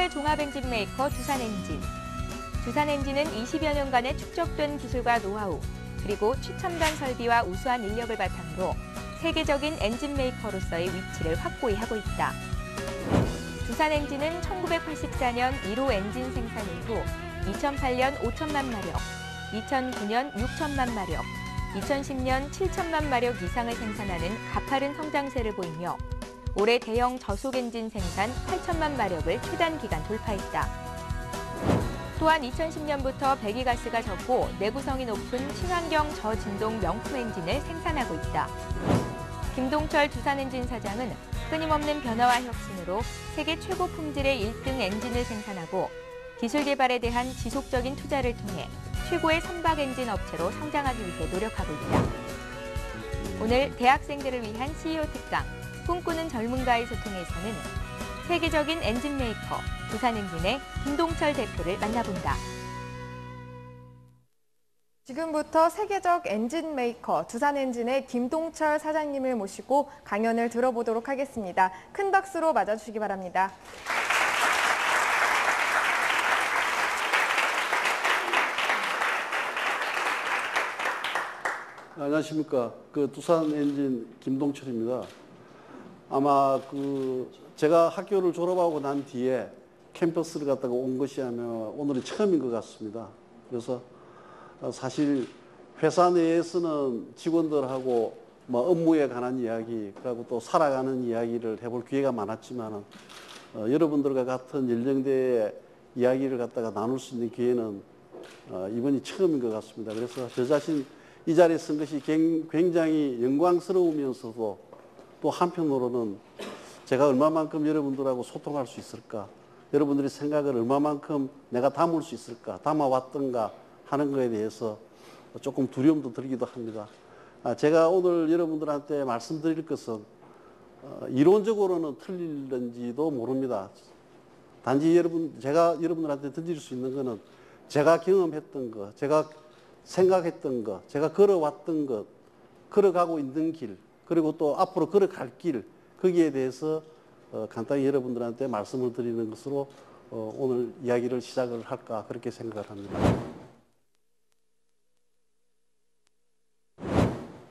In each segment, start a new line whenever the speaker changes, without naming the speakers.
최고의 종합 엔진 메이커 두산엔진. 두산엔진은 20여 년간의 축적된 기술과 노하우, 그리고 최첨단 설비와 우수한 인력을 바탕으로 세계적인 엔진 메이커로서의 위치를 확고히 하고 있다. 두산엔진은 1984년 1호 엔진 생산 이후 2008년 5천만 마력, 2009년 6천만 마력, 2010년 7천만 마력 이상을 생산하는 가파른 성장세를 보이며 올해 대형 저속 엔진 생산 8천만 마력을 최단 기간 돌파했다. 또한 2010년부터 배기가스가 적고 내구성이 높은 친환경 저진동 명품 엔진을 생산하고 있다. 김동철 두산엔진 사장은 끊임없는 변화와 혁신으로 세계 최고 품질의 1등 엔진을 생산하고 기술 개발에 대한 지속적인 투자를 통해 최고의 선박 엔진 업체로 성장하기 위해 노력하고 있다. 오늘 대학생들을 위한 CEO 특강, 꿈꾸는 젊은가의 소통에서는 세계적인 엔진 메이커 두산엔진의 김동철 대표를 만나본다.
지금부터 세계적 엔진 메이커 두산엔진의 김동철 사장님을 모시고 강연을 들어보도록 하겠습니다. 큰 박수로 맞아주시기 바랍니다.
안녕하십니까. 두산엔진 김동철입니다. 아마 제가 학교를 졸업하고 난 뒤에 캠퍼스를 갔다가 온 것이 아마 오늘이 처음인 것 같습니다. 그래서 사실 회사 내에서는 직원들하고 업무에 관한 이야기, 그리고 또 살아가는 이야기를 해볼 기회가 많았지만 여러분들과 같은 연령대의 이야기를 갖다가 나눌 수 있는 기회는 이번이 처음인 것 같습니다. 그래서 저 자신 이 자리에 쓴 것이 굉장히 영광스러우면서도 또 한편으로는 제가 얼마만큼 여러분들하고 소통할 수 있을까, 여러분들의 생각을 얼마만큼 내가 담을 수 있을까, 담아왔던가 하는 것에 대해서 조금 두려움도 들기도 합니다. 제가 오늘 여러분들한테 말씀드릴 것은 이론적으로는 틀릴는지도 모릅니다. 단지 제가 여러분들한테 던질 수 있는 것은 제가 경험했던 것, 제가 생각했던 것, 제가 걸어왔던 것, 걸어가고 있는 길, 그리고 또 앞으로 걸어갈 길, 거기에 대해서 간단히 여러분들한테 말씀을 드리는 것으로 오늘 이야기를 시작을 할까 그렇게 생각을 합니다.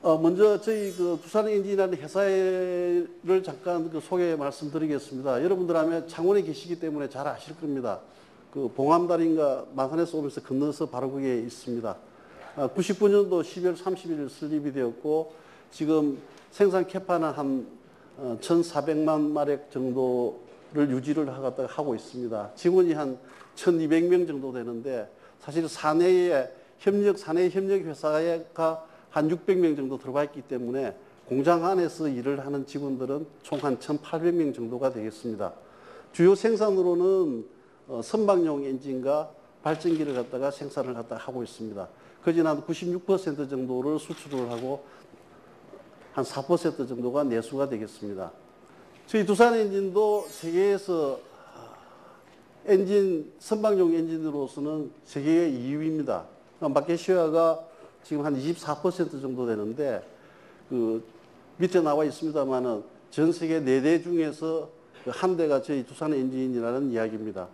먼저 저희 두산엔진이라는 회사를 잠깐 소개 말씀드리겠습니다. 여러분들 하면 창원에 계시기 때문에 잘 아실 겁니다. 봉암다리인가 마산에서 오면서 건너서 바로 거기에 있습니다. 99년도 12월 30일 설립이 되었고 지금 생산 캐파는 한 1,400만 마력 정도를 유지를 하고 있습니다. 직원이 한 1,200명 정도 되는데 사실 사내 협력 회사가 한 600명 정도 들어가 있기 때문에 공장 안에서 일을 하는 직원들은 총 한 1,800명 정도가 되겠습니다. 주요 생산으로는 선박용 엔진과 발전기를 갖다가 생산을 하고 있습니다. 그중 한 96% 정도를 수출을 하고 한 4% 정도가 내수가 되겠습니다. 저희 두산엔진도 세계에서 선박용 엔진으로서는 세계 2위입니다. 마켓 시어가 지금 한 24% 정도 되는데 밑에 나와 있습니다만은 전 세계 4대 중에서 한 대가 저희 두산엔진이라는 이야기입니다.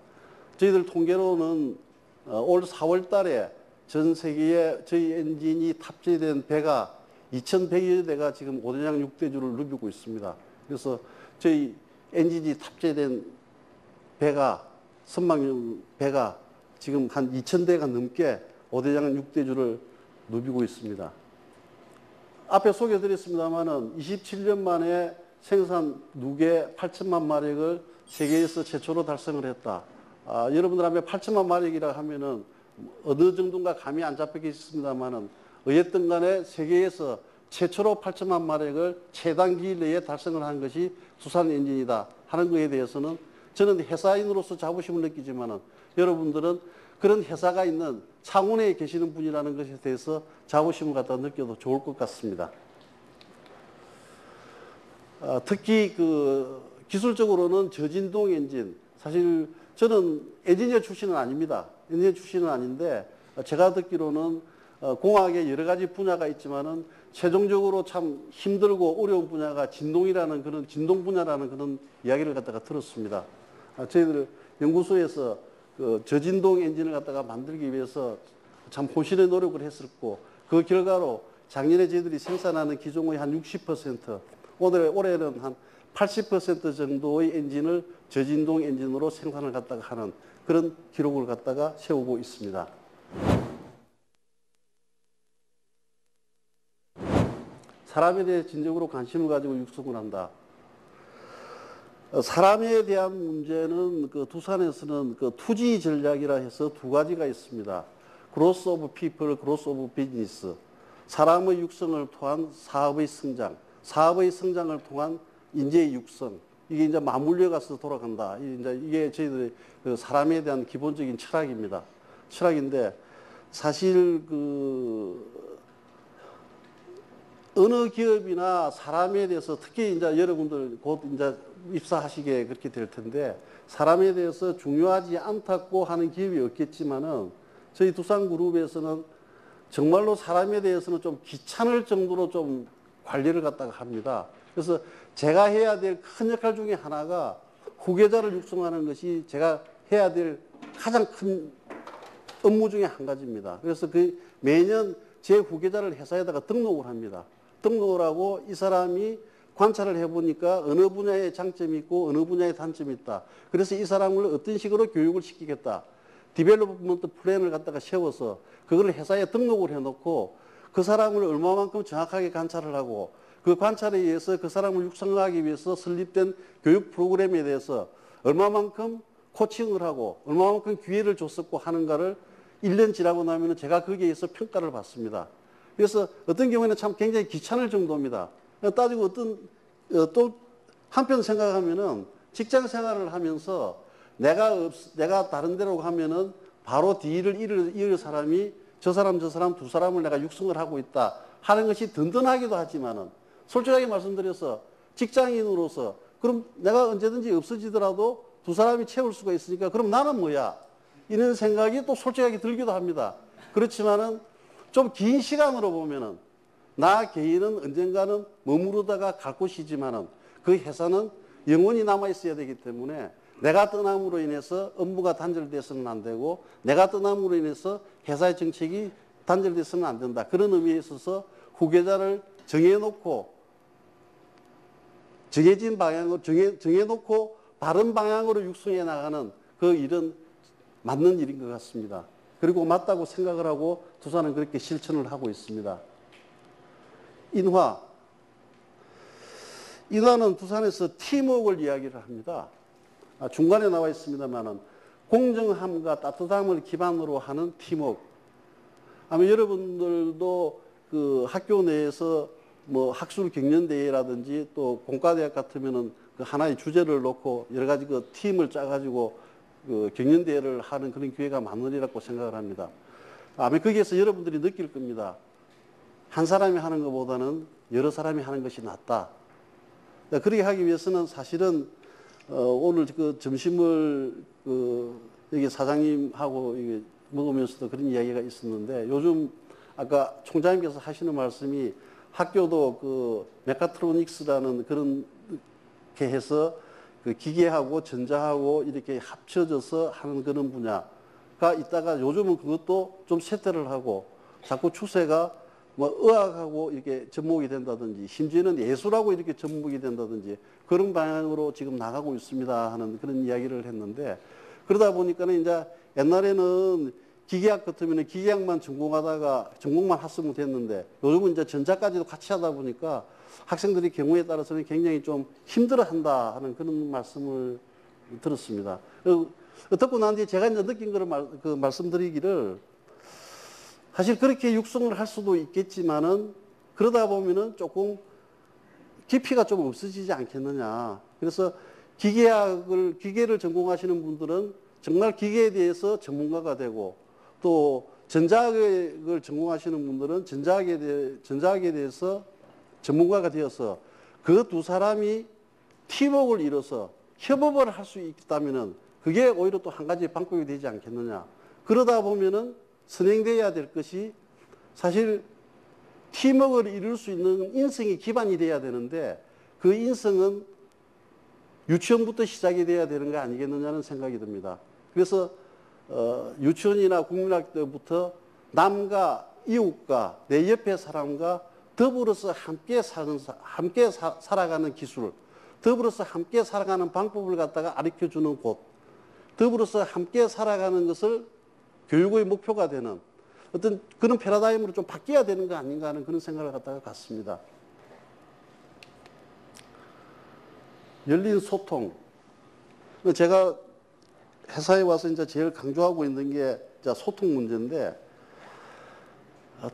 저희들 통계로는 올 4월 달에 전 세계에 저희 엔진이 탑재된 배가 2,100여 대가 지금 5대장 6대주를 누비고 있습니다. 그래서 저희 엔진이 탑재된 배가, 선박용 배가 지금 한 2,000대가 넘게 5대장 6대주를 누비고 있습니다. 앞에 소개해드렸습니다만은 27년 만에 생산 누계 8천만 마력을 세계에서 최초로 달성을 했다. 여러분들 하면 8천만 마력이라 하면은 어느 정도인가 감이 안 잡히겠습니다만은 어쨌든 간에 세계에서 최초로 8천만 마력을 최단기 내에 달성을 한 것이 두산엔진이다 하는 것에 대해서는 저는 회사인으로서 자부심을 느끼지만은 여러분들은 그런 회사가 있는 창원에 계시는 분이라는 것에 대해서 자부심을 갖다 느껴도 좋을 것 같습니다. 특히 기술적으로는 저진동 엔진, 사실 저는 엔지니어 출신은 아닙니다. 엔지니어 출신은 아닌데 제가 듣기로는 공학의 여러 가지 분야가 있지만은 최종적으로 참 힘들고 어려운 분야가 진동 분야라는 그런 이야기를 갖다가 들었습니다. 저희들 연구소에서 그 저진동 엔진을 갖다가 만들기 위해서 참 혼신의 노력을 했었고 그 결과로 작년에 저희들이 생산하는 기종의 한 60%, 올해는 한 80% 정도의 엔진을 저진동 엔진으로 생산을 갖다가 하는 그런 기록을 갖다가 세우고 있습니다. 사람에 대해 진정으로 관심을 가지고 육성을 한다. 사람에 대한 문제는 그 두산에서는 그 투지 전략이라 해서 두 가지가 있습니다. 그로스 오브 피플, 그로스 오브 비즈니스. 사람의 육성을 통한 사업의 성장, 사업의 성장을 통한 인재의 육성. 이게 이제 맞물려 가서 돌아간다. 이게 저희들의 그 사람에 대한 기본적인 철학입니다. 철학인데 사실 그 어느 기업이나 사람에 대해서 특히 이제 여러분들 곧 이제 입사하시게 그렇게 될 텐데 사람에 대해서 중요하지 않다고 하는 기업이 없겠지만은 저희 두산그룹에서는 정말로 사람에 대해서는 좀 귀찮을 정도로 좀 관리를 갖다가 합니다. 그래서 제가 해야 될 큰 역할 중에 하나가 후계자를 육성하는 것이 제가 해야 될 가장 큰 업무 중에 한 가지입니다. 그래서 그 매년 제 후계자를 회사에다가 등록을 합니다. 등록을 하고 이 사람이 관찰을 해보니까 어느 분야에 장점이 있고 어느 분야에 단점이 있다. 그래서 이 사람을 어떤 식으로 교육을 시키겠다. 디벨롭먼트 플랜을 갖다가 세워서 그걸 회사에 등록을 해놓고 그 사람을 얼마만큼 정확하게 관찰을 하고 그 관찰에 의해서 그 사람을 육성하기 위해서 설립된 교육 프로그램에 대해서 얼마만큼 코칭을 하고 얼마만큼 기회를 줬었고 하는가를 1년 지나고 나면 제가 거기에 의해서 평가를 받습니다. 그래서 어떤 경우에는 참 굉장히 귀찮을 정도입니다. 따지고 또 한편 생각하면은 직장 생활을 하면서 내가 다른 데로 가면은 바로 뒤를 이을 사람이 저 사람 두 사람을 내가 육성을 하고 있다 하는 것이 든든하기도 하지만은 솔직하게 말씀드려서 직장인으로서 그럼 내가 언제든지 없어지더라도 두 사람이 채울 수가 있으니까 그럼 나는 뭐야? 이런 생각이 또 솔직하게 들기도 합니다. 그렇지만은 좀 긴 시간으로 보면은 나 개인은 언젠가는 머무르다가 갈 곳이지만은 그 회사는 영원히 남아 있어야 되기 때문에 내가 떠남으로 인해서 업무가 단절돼서는 안 되고 내가 떠남으로 인해서 회사의 정책이 단절돼서는 안 된다. 그런 의미에 있어서 후계자를 정해놓고 정해진 방향으로 정해놓고 바른 방향으로 육성해 나가는 그 일은 맞는 일인 것 같습니다. 그리고 맞다고 생각을 하고 두산은 그렇게 실천을 하고 있습니다. 인화는 두산에서 팀워크를 이야기를 합니다. 중간에 나와 있습니다만은 공정함과 따뜻함을 기반으로 하는 팀워크. 아마 여러분들도 그 학교 내에서 뭐 학술 경연대회라든지 또 공과대학 같으면은 그 하나의 주제를 놓고 여러 가지 그 팀을 짜가지고 그 경연대회를 하는 그런 기회가 많으리라고 생각을 합니다. 아마 거기에서 여러분들이 느낄 겁니다. 한 사람이 하는 것보다는 여러 사람이 하는 것이 낫다. 그렇게 하기 위해서는 사실은 오늘 그 점심을 여기 사장님하고 먹으면서도 그런 이야기가 있었는데 요즘 아까 총장님께서 하시는 말씀이 학교도 그 메카트로닉스라는 그런 게 해서 그 기계하고 전자하고 이렇게 합쳐져서 하는 그런 분야가 있다가 요즘은 그것도 좀 쇠퇴를 하고 자꾸 추세가 뭐 의학하고 이렇게 접목이 된다든지 심지어는 예술하고 이렇게 접목이 된다든지 그런 방향으로 지금 나가고 있습니다 하는 그런 이야기를 했는데 그러다 보니까는 이제 옛날에는 기계학 같으면 기계학만 전공하다가 전공만 했으면 됐는데 요즘은 이제 전자까지도 같이 하다 보니까 학생들이 경우에 따라서는 굉장히 좀 힘들어한다 하는 그런 말씀을 들었습니다. 듣고 난 뒤에 제가 이제 느낀 거를 말씀드리기를 사실 그렇게 육성을 할 수도 있겠지만은 그러다 보면은 조금 깊이가 좀 없어지지 않겠느냐. 그래서 기계를 전공하시는 분들은 정말 기계에 대해서 전문가가 되고 또 전자학을 전공하시는 분들은 전자학에 대해서 전문가가 되어서 그 두 사람이 팀워크를 이뤄서 협업을 할 수 있다면은 그게 오히려 또 한 가지 방법이 되지 않겠느냐. 그러다 보면은 선행되어야 될 것이 사실 팀워크를 이룰 수 있는 인성이 기반이 돼야 되는데 그 인성은 유치원부터 시작이 돼야 되는 거 아니겠느냐는 생각이 듭니다. 그래서 유치원이나 국민학교 때부터 남과 이웃과 내 옆에 사람과 더불어서 함께 살아가는 기술, 더불어서 함께 살아가는 방법을 갖다가 가르쳐주는 곳, 더불어서 함께 살아가는 것을 교육의 목표가 되는 어떤 그런 패러다임으로 좀 바뀌어야 되는 거 아닌가 하는 그런 생각을 갖다가 갖습니다. 열린 소통. 제가 회사에 와서 이제 제일 강조하고 있는 게 소통 문제인데,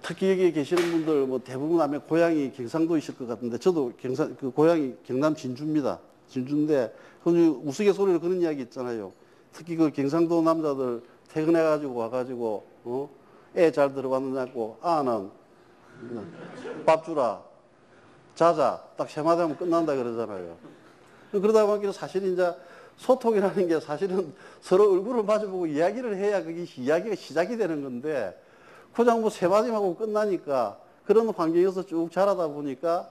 특히 여기 계시는 분들 뭐 대부분 아마 고향이 경상도이실 것 같은데, 저도 그 고향이 경남 진주입니다. 진주인데, 우스갯소리로 그런 이야기 있잖아요. 특히 그 경상도 남자들 퇴근해가지고 와가지고, 애 잘 들어왔느냐고, 아는 밥 주라, 자자, 딱 세 마디 하면 끝난다 그러잖아요. 그러다 보니까 사실 이제 소통이라는 게 사실은 서로 얼굴을 마주보고 이야기를 해야 그게 이야기가 시작이 되는 건데, 그냥 뭐 세 마디만 하고 끝나니까 그런 환경에서 쭉 자라다 보니까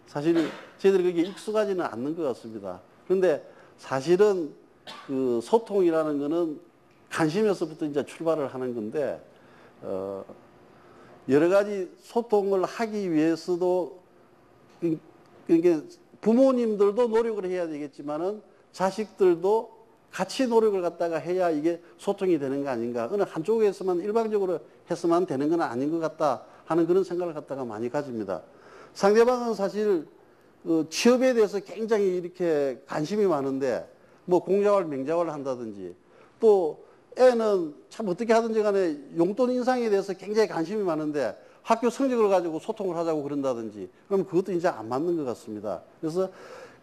사실 저희들이 그게 익숙하지는 않는 것 같습니다. 그런데 사실은 그 소통이라는 거는 관심에서부터 이제 출발을 하는 건데, 여러 가지 소통을 하기 위해서도 그러니까 부모님들도 노력을 해야 되겠지만은 자식들도 같이 노력을 갖다가 해야 이게 소통이 되는 거 아닌가. 어느 한쪽에서만 일방적으로 해서만 되는 건 아닌 것 같다 하는 그런 생각을 갖다가 많이 가집니다. 상대방은 사실 그 취업에 대해서 굉장히 이렇게 관심이 많은데, 뭐 공자활 명자활 한다든지, 또 애는 참 어떻게 하든지 간에 용돈 인상에 대해서 굉장히 관심이 많은데 학교 성적을 가지고 소통을 하자고 그런다든지, 그럼 그것도 이제 안 맞는 것 같습니다. 그래서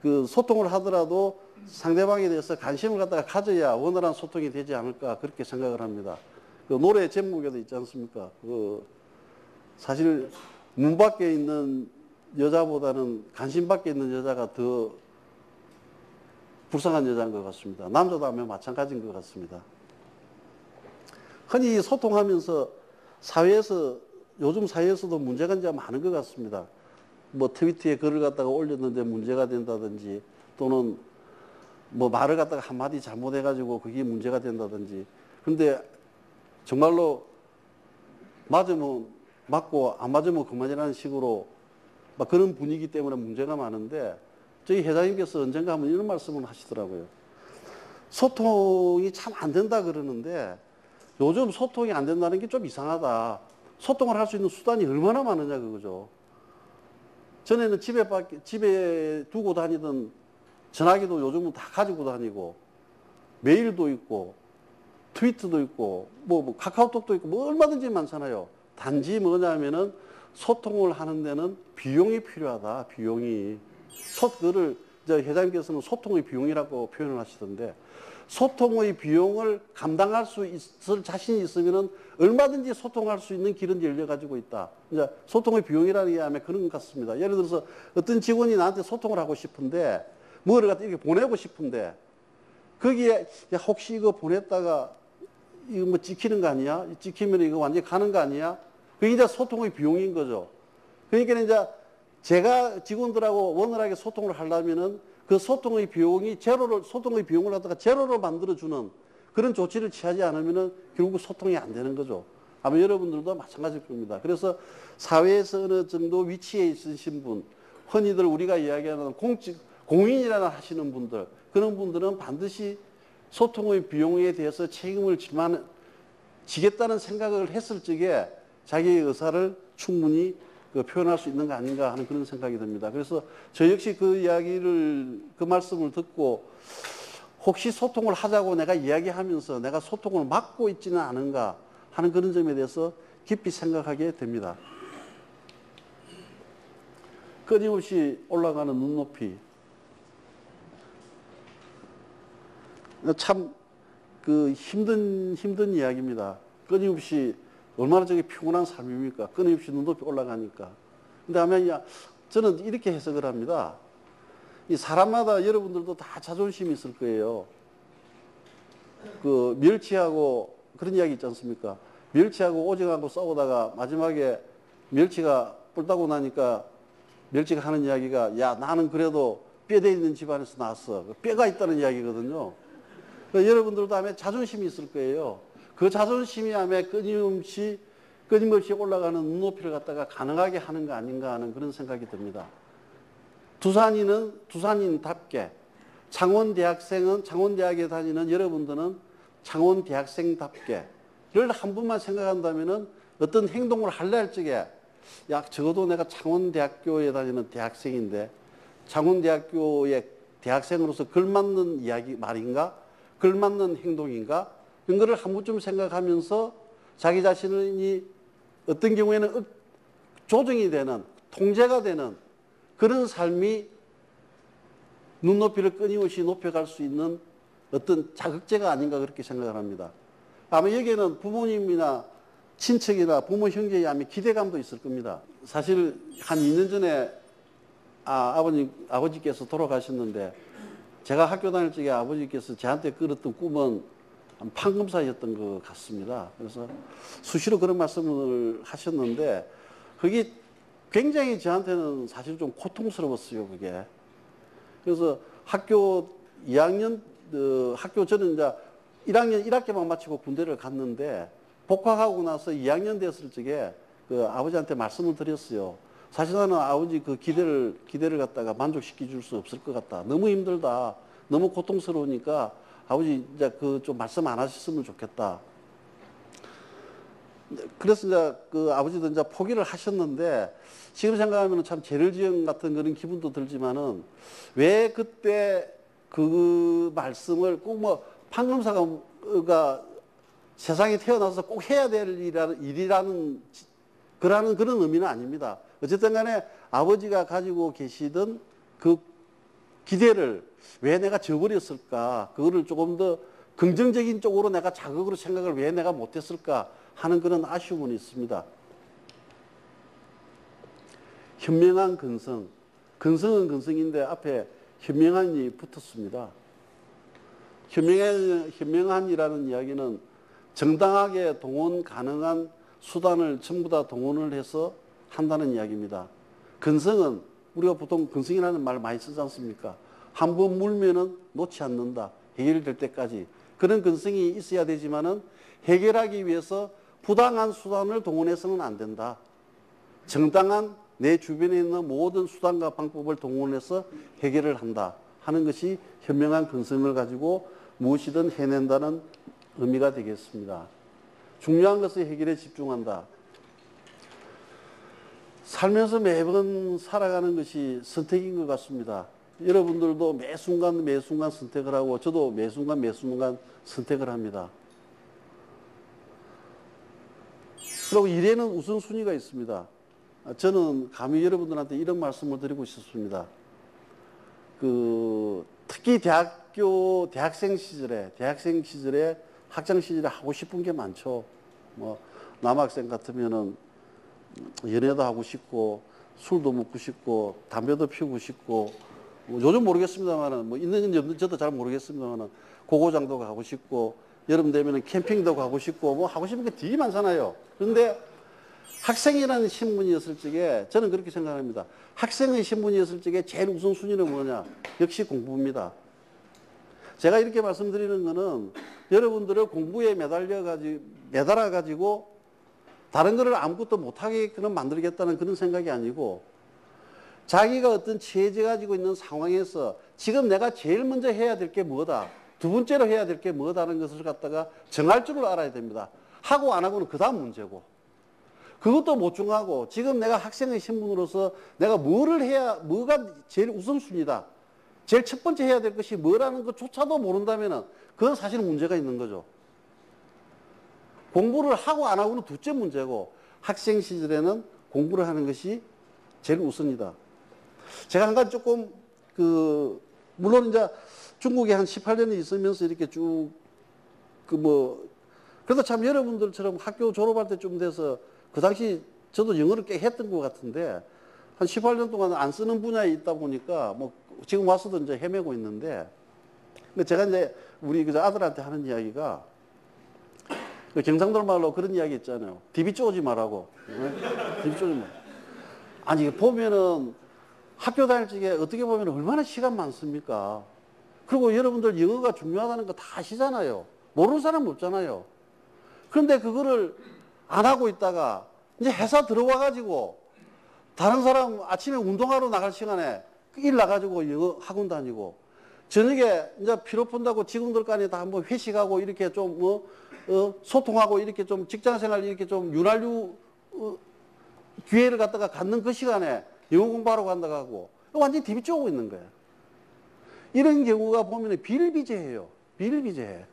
그 소통을 하더라도 상대방에 대해서 관심을 갖다가 가져야 원활한 소통이 되지 않을까, 그렇게 생각을 합니다. 그 노래 제목에도 있지 않습니까? 그 사실 문 밖에 있는 여자보다는 관심 밖에 있는 여자가 더 불쌍한 여자인 것 같습니다. 남자도 하면 마찬가지인 것 같습니다. 흔히 소통하면서 요즘 사회에서도 문제가 이제 많은 것 같습니다. 뭐 트위터에 글을 갖다가 올렸는데 문제가 된다든지, 또는 뭐 말을 갖다가 한마디 잘못해가지고 그게 문제가 된다든지. 그런데 정말로 맞으면 맞고 안 맞으면 그만이라는 식으로 막 그런 분위기 때문에 문제가 많은데, 저희 회장님께서 언젠가 한번 이런 말씀을 하시더라고요. 소통이 참 안 된다 그러는데 요즘 소통이 안 된다는 게 좀 이상하다. 소통을 할 수 있는 수단이 얼마나 많으냐 그거죠. 전에는 집에 두고 다니던 전화기도 요즘은 다 가지고 다니고, 메일도 있고, 트위터도 있고, 뭐 카카오톡도 있고, 뭐 얼마든지 많잖아요. 단지 뭐냐면은 소통을 하는 데는 비용이 필요하다, 비용이. 그거를 회장님께서는 소통의 비용이라고 표현을 하시던데, 소통의 비용을 감당할 수 있을 자신이 있으면은 얼마든지 소통할 수 있는 길은 열려가지고 있다. 이제 소통의 비용이라는 게 아마 그런 것 같습니다. 예를 들어서 어떤 직원이 나한테 소통을 하고 싶은데, 뭐를 갖다 이렇게 보내고 싶은데, 거기에 야, 혹시 이거 보냈다가 이거 뭐 찍히는 거 아니야? 찍히면 이거 완전히 가는 거 아니야? 그게 이제 소통의 비용인 거죠. 그러니까 이제 제가 직원들하고 원활하게 소통을 하려면은 그 소통의 비용을 갖다가 제로로 만들어주는 그런 조치를 취하지 않으면은 결국 소통이 안 되는 거죠. 아마 여러분들도 마찬가지일 겁니다. 그래서 사회에서 어느 정도 위치에 있으신 분, 흔히들 우리가 이야기하는 공인이라는 하시는 분들, 그런 분들은 반드시 소통의 비용에 대해서 책임을 지겠다는 생각을 했을 적에 자기의 의사를 충분히 표현할 수 있는 거 아닌가 하는 그런 생각이 듭니다. 그래서 저 역시 그 말씀을 듣고 혹시 소통을 하자고 내가 이야기하면서 내가 소통을 막고 있지는 않은가 하는 그런 점에 대해서 깊이 생각하게 됩니다. 끊임없이 올라가는 눈높이. 참 힘든 이야기입니다. 끊임없이 얼마나 저게 피곤한 삶입니까? 끊임없이 눈높이 올라가니까. 근데 아마 저는 이렇게 해석을 합니다. 이 사람마다 여러분들도 다 자존심이 있을 거예요. 그 멸치하고 그런 이야기 있지 않습니까? 멸치하고 오징어하고 싸우다가 마지막에 멸치가 뿔 따고 나니까 멸치가 하는 이야기가, 야, 나는 그래도 뼈대 있는 집안에서 나왔어. 뼈가 있다는 이야기거든요. 그러니까 여러분들도 아마 자존심이 있을 거예요. 그 자존심이 아마 끊임없이 올라가는 눈높이를 갖다가 가능하게 하는 거 아닌가 하는 그런 생각이 듭니다. 두산인답게 창원대학에 다니는 여러분들은 창원대학생답게 를 한 번만 생각한다면은 어떤 행동을 할래 할 적에 야, 적어도 내가 창원대학교에 다니는 대학생인데 창원대학교의 대학생으로서 걸맞는 이야기 말인가? 걸맞는 행동인가? 이런 거를 한 번쯤 생각하면서 자기 자신이 어떤 경우에는 조정이 되는, 통제가 되는 그런 삶이 눈높이를 끊임없이 높여갈 수 있는 어떤 자극제가 아닌가 그렇게 생각을 합니다. 아마 여기에는 부모님이나 친척이나 부모 형제에 아마 기대감도 있을 겁니다. 사실 한 2년 전에 아버지께서 돌아가셨는데 제가 학교 다닐 적에 아버지께서 저한테 끌었던 꿈은 판검사였던 것 같습니다. 그래서 수시로 그런 말씀을 하셨는데 그게 굉장히 저한테는 사실 좀 고통스러웠어요, 그게. 그래서 학교 2학년, 저는 이제 1학년 1학기만 마치고 군대를 갔는데 복학하고 나서 2학년 됐을 적에 그 아버지한테 말씀을 드렸어요. 사실 나는 아버지 그 기대를 갖다가 만족시켜 줄 수 없을 것 같다. 너무 힘들다. 너무 고통스러우니까 아버지 이제 그 좀 말씀 안 하셨으면 좋겠다. 그래서 이제 그 아버지도 이제 포기를 하셨는데 지금 생각하면 참 죄를 지은 같은 그런 기분도 들지만은 왜 그때 그 말씀을 꼭 뭐 판검사가 세상에 태어나서 꼭 해야 될 일이라는 그런 의미는 아닙니다. 어쨌든 간에 아버지가 가지고 계시던 그 기대를 왜 내가 저버렸을까? 그거를 조금 더 긍정적인 쪽으로 내가 자극으로 생각을 왜 내가 못했을까 하는 그런 아쉬움은 있습니다. 현명한 근성. 근성은 근성인데 앞에 현명한이 붙었습니다. 현명한이라는 이야기는 정당하게 동원 가능한 수단을 전부 다 동원을 해서 한다는 이야기입니다. 근성은 우리가 보통 근성이라는 말 많이 쓰지 않습니까? 한 번 물면은 놓지 않는다. 해결될 때까지. 그런 근성이 있어야 되지만은 해결하기 위해서 부당한 수단을 동원해서는 안 된다. 정당한 내 주변에 있는 모든 수단과 방법을 동원해서 해결을 한다 하는 것이 현명한 근성을 가지고 무엇이든 해낸다는 의미가 되겠습니다. 중요한 것은 해결에 집중한다. 살면서 매번 살아가는 것이 선택인 것 같습니다. 여러분들도 매 순간 선택을 하고 저도 매 순간 선택을 합니다. 그리고 일에는 우선순위가 있습니다. 저는 감히 여러분들한테 이런 말씀을 드리고 싶습니다. 특히 대학생 시절에 학창 시절에 하고 싶은 게 많죠. 뭐 남학생 같으면은 연애도 하고 싶고 술도 먹고 싶고 담배도 피우고 싶고 뭐 요즘 모르겠습니다만은 뭐 있는 건 저도 잘 모르겠습니다만은 고고장도 가고 싶고 여름 되면은 캠핑도 가고 싶고 뭐 하고 싶은 게 되게 많잖아요. 그런데 학생이라는 신분이었을 적에 저는 그렇게 생각합니다. 학생의 신분이었을 적에 제일 우선순위는 뭐냐? 역시 공부입니다. 제가 이렇게 말씀드리는 거는 여러분들을 공부에 매달아가지고 다른 거를 아무것도 못하게끔 만들겠다는 그런 생각이 아니고 자기가 어떤 처해져 가지고 있는 상황에서 지금 내가 제일 먼저 해야 될 게 뭐다. 두 번째로 해야 될 게 뭐다라는 것을 갖다가 정할 줄을 알아야 됩니다. 하고 안 하고는 그 다음 문제고. 그것도 못 정하고 지금 내가 학생의 신분으로서 내가 뭐가 제일 우선순위다. 제일 첫 번째 해야 될 것이 뭐라는 것조차도 모른다면은 그건 사실 문제가 있는 거죠. 공부를 하고 안 하고는 둘째 문제고 학생 시절에는 공부를 하는 것이 제일 우선이다. 제가 한 가지 조금 물론 이제 중국에 한 18년이 있으면서 이렇게 쭉 그래도 참 여러분들처럼 학교 졸업할 때쯤 돼서 그 당시 저도 영어를 꽤 했던 것 같은데 한 18년 동안 안 쓰는 분야에 있다 보니까 뭐 지금 와서도 이제 헤매고 있는데 제가 이제 우리 그 아들한테 하는 이야기가 경상도 말로 그런 이야기 있잖아요. 디비 쪼지 말라고. 디비 쪼지 말. 아니 보면은 학교 다닐 적에 어떻게 보면 얼마나 시간 많습니까? 그리고 여러분들 영어가 중요하다는 거 다 아시잖아요. 모르는 사람 없잖아요. 그런데 그거를 안 하고 있다가 이제 회사 들어와 가지고 다른 사람 아침에 운동하러 나갈 시간에 일 나가지고 영어 학원 다니고 저녁에 이제 피로 푼다고 직원들 간에 다 한번 회식하고 이렇게 좀 소통하고 이렇게 좀 직장 생활 이렇게 좀 윤활유 기회를 갖다가 갖는 그 시간에 영어 공부하러 간다고 하고 완전히 TV 쪼고 있는 거예요. 이런 경우가 보면 비일비재해요. 비일비재해.